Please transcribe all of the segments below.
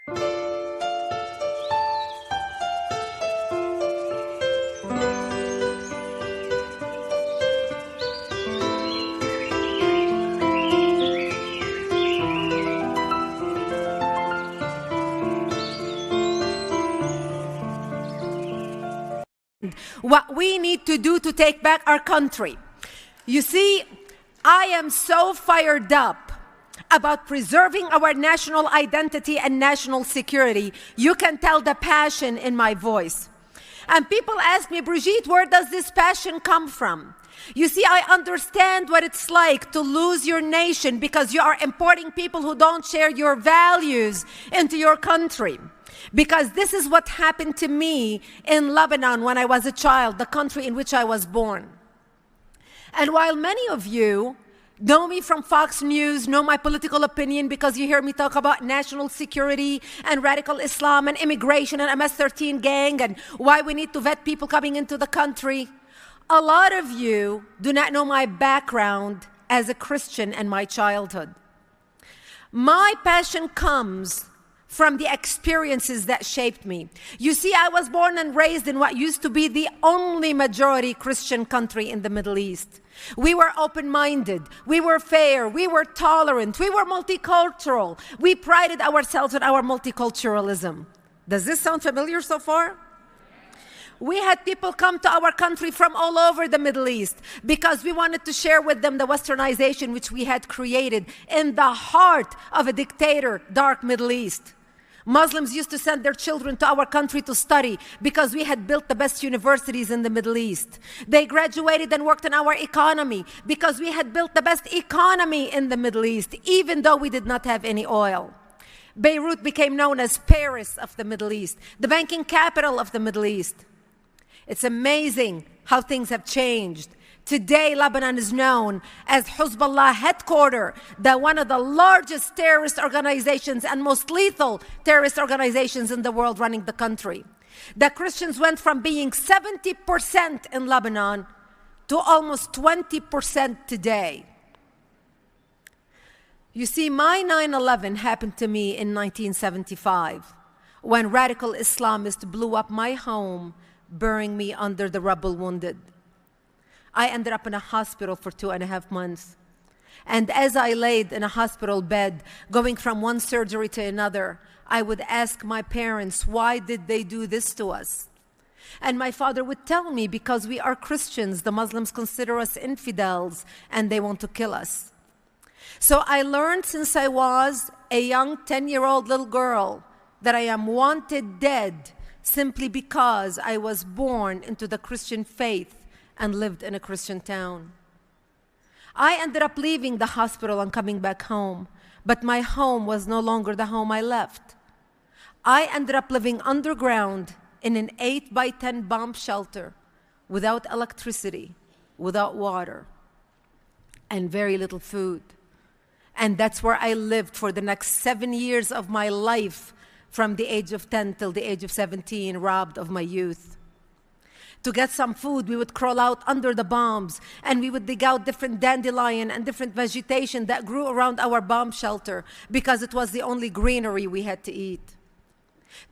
What we need to do to take back our country. You see, I am so fired up about preserving our national identity and national security. You can tell the passion in my voice. And people ask me, Brigitte, where does this passion come from? You see, I understand what it's like to lose your nation because you are importing people who don't share your values into your country. Because this is what happened to me in Lebanon when I was a child, the country in which I was born. And while many of you know me from Fox News, know my political opinion because you hear me talk about national security and radical Islam and immigration and MS-13 gang and why we need to vet people coming into the country, a lot of you do not know my background as a Christian and my childhood. My passion comes from the experiences that shaped me. You see, I was born and raised in what used to be the only majority Christian country in the Middle East. We were open-minded, we were fair, we were tolerant, we were multicultural. We prided ourselves on our multiculturalism. Does this sound familiar so far? We had people come to our country from all over the Middle East because we wanted to share with them the westernization which we had created in the heart of a dictator, dark Middle East. Muslims used to send their children to our country to study because we had built the best universities in the Middle East. They graduated and worked in our economy because we had built the best economy in the Middle East, even though we did not have any oil. Beirut became known as Paris of the Middle East, the banking capital of the Middle East. It's amazing how things have changed. Today, Lebanon is known as Hezbollah headquarters, one of the largest terrorist organizations and most lethal terrorist organizations in the world running the country. The Christians went from being 70% in Lebanon to almost 20% today. You see, my 9/11 happened to me in 1975 when radical Islamists blew up my home, burying me under the rubble wounded. I ended up in a hospital for 2.5 months. And as I laid in a hospital bed, going from one surgery to another, I would ask my parents, why did they do this to us? And my father would tell me, because we are Christians, the Muslims consider us infidels, and they want to kill us. So I learned since I was a young 10-year-old little girl that I am wanted dead simply because I was born into the Christian faith and lived in a Christian town. I ended up leaving the hospital and coming back home, but my home was no longer the home I left. I ended up living underground in an 8x10 bomb shelter without electricity, without water, and very little food. And that's where I lived for the next 7 years of my life, from the age of 10 till the age of 17, robbed of my youth. To get some food, we would crawl out under the bombs and we would dig out different dandelion and different vegetation that grew around our bomb shelter because it was the only greenery we had to eat.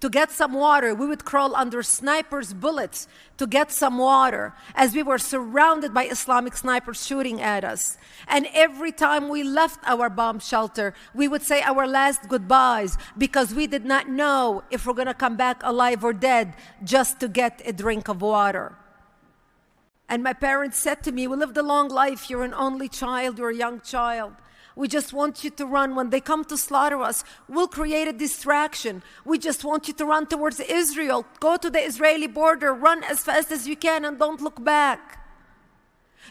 To get some water, we would crawl under snipers' bullets to get some water as we were surrounded by Islamic snipers shooting at us. And every time we left our bomb shelter, we would say our last goodbyes because we did not know if we're going to come back alive or dead just to get a drink of water. And my parents said to me, we lived a long life, you're an only child, you're a young child. We just want you to run. When they come to slaughter us, we'll create a distraction. We just want you to run towards Israel. Go to the Israeli border, run as fast as you can and don't look back.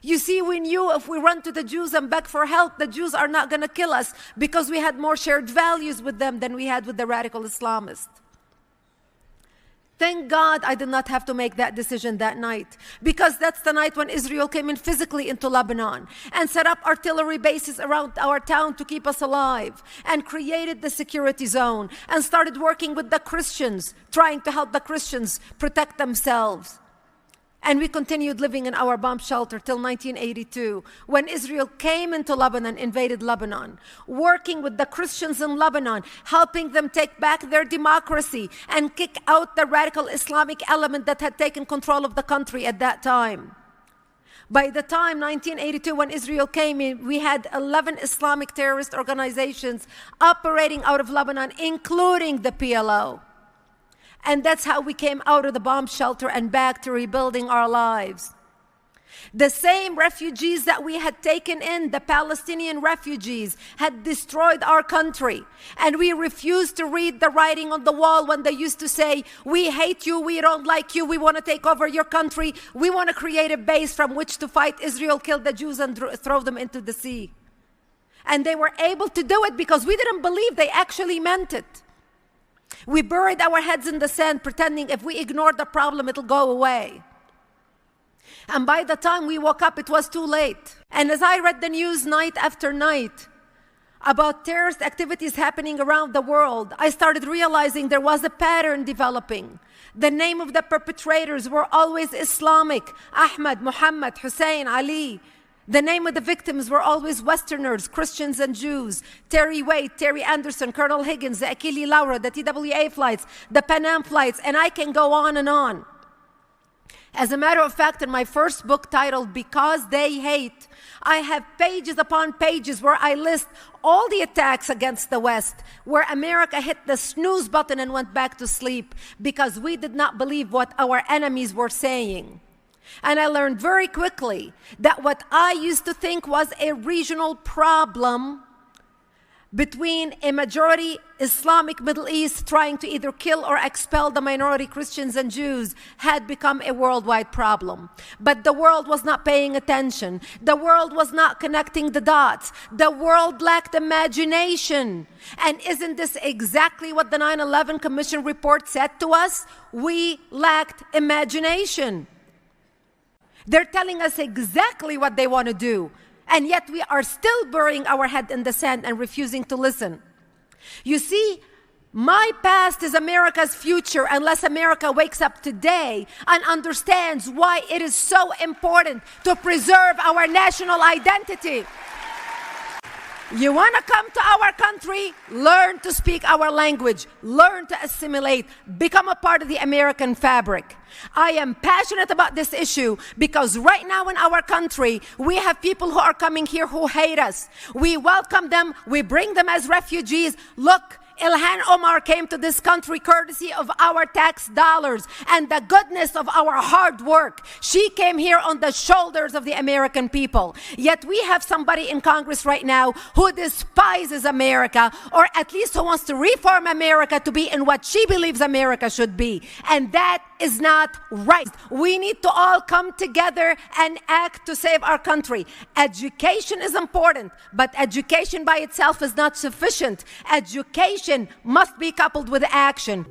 You see, we knew if we run to the Jews and beg for help, the Jews are not going to kill us because we had more shared values with them than we had with the radical Islamists. Thank God I did not have to make that decision that night, because that's the night when Israel came in physically into Lebanon and set up artillery bases around our town to keep us alive and created the security zone and started working with the Christians, trying to help the Christians protect themselves. And we continued living in our bomb shelter till 1982, when Israel came into Lebanon, invaded Lebanon, working with the Christians in Lebanon, helping them take back their democracy and kick out the radical Islamic element that had taken control of the country at that time. By the time 1982, when Israel came in, we had 11 Islamic terrorist organizations operating out of Lebanon, including the PLO. And that's how we came out of the bomb shelter and back to rebuilding our lives. The same refugees that we had taken in, the Palestinian refugees, had destroyed our country. And we refused to read the writing on the wall when they used to say, we hate you, we don't like you, we want to take over your country, we want to create a base from which to fight Israel, kill the Jews, and throw them into the sea. And they were able to do it because we didn't believe they actually meant it. We buried our heads in the sand, pretending if we ignore the problem, it'll go away. And by the time we woke up, it was too late. And as I read the news night after night about terrorist activities happening around the world, I started realizing there was a pattern developing. The name of the perpetrators were always Islamic: Ahmed, Muhammad, Hussein, Ali. The name of the victims were always Westerners, Christians and Jews: Terry Waite, Terry Anderson, Colonel Higgins, the Achille Laura, the TWA flights, the Pan Am flights, and I can go on and on. As a matter of fact, in my first book titled Because They Hate, I have pages upon pages where I list all the attacks against the West, where America hit the snooze button and went back to sleep because we did not believe what our enemies were saying. And I learned very quickly that what I used to think was a regional problem between a majority Islamic Middle East trying to either kill or expel the minority Christians and Jews had become a worldwide problem. But the world was not paying attention. The world was not connecting the dots. The world lacked imagination. And isn't this exactly what the 9/11 Commission report said to us? We lacked imagination. They're telling us exactly what they want to do. And yet we are still burying our head in the sand and refusing to listen. You see, my past is America's future unless America wakes up today and understands why it is so important to preserve our national identity. You want to come to our country? Learn to speak our language. Learn to assimilate. Become a part of the American fabric. I am passionate about this issue because right now in our country, we have people who are coming here who hate us. We welcome them. We bring them as refugees. Look, Ilhan Omar came to this country courtesy of our tax dollars and the goodness of our hard work. She came here on the shoulders of the American people. Yet we have somebody in Congress right now who despises America, or at least who wants to reform America to be in what she believes America should be. And that is not right. We need to all come together and act to save our country. Education is important, but education by itself is not sufficient. Education must be coupled with action.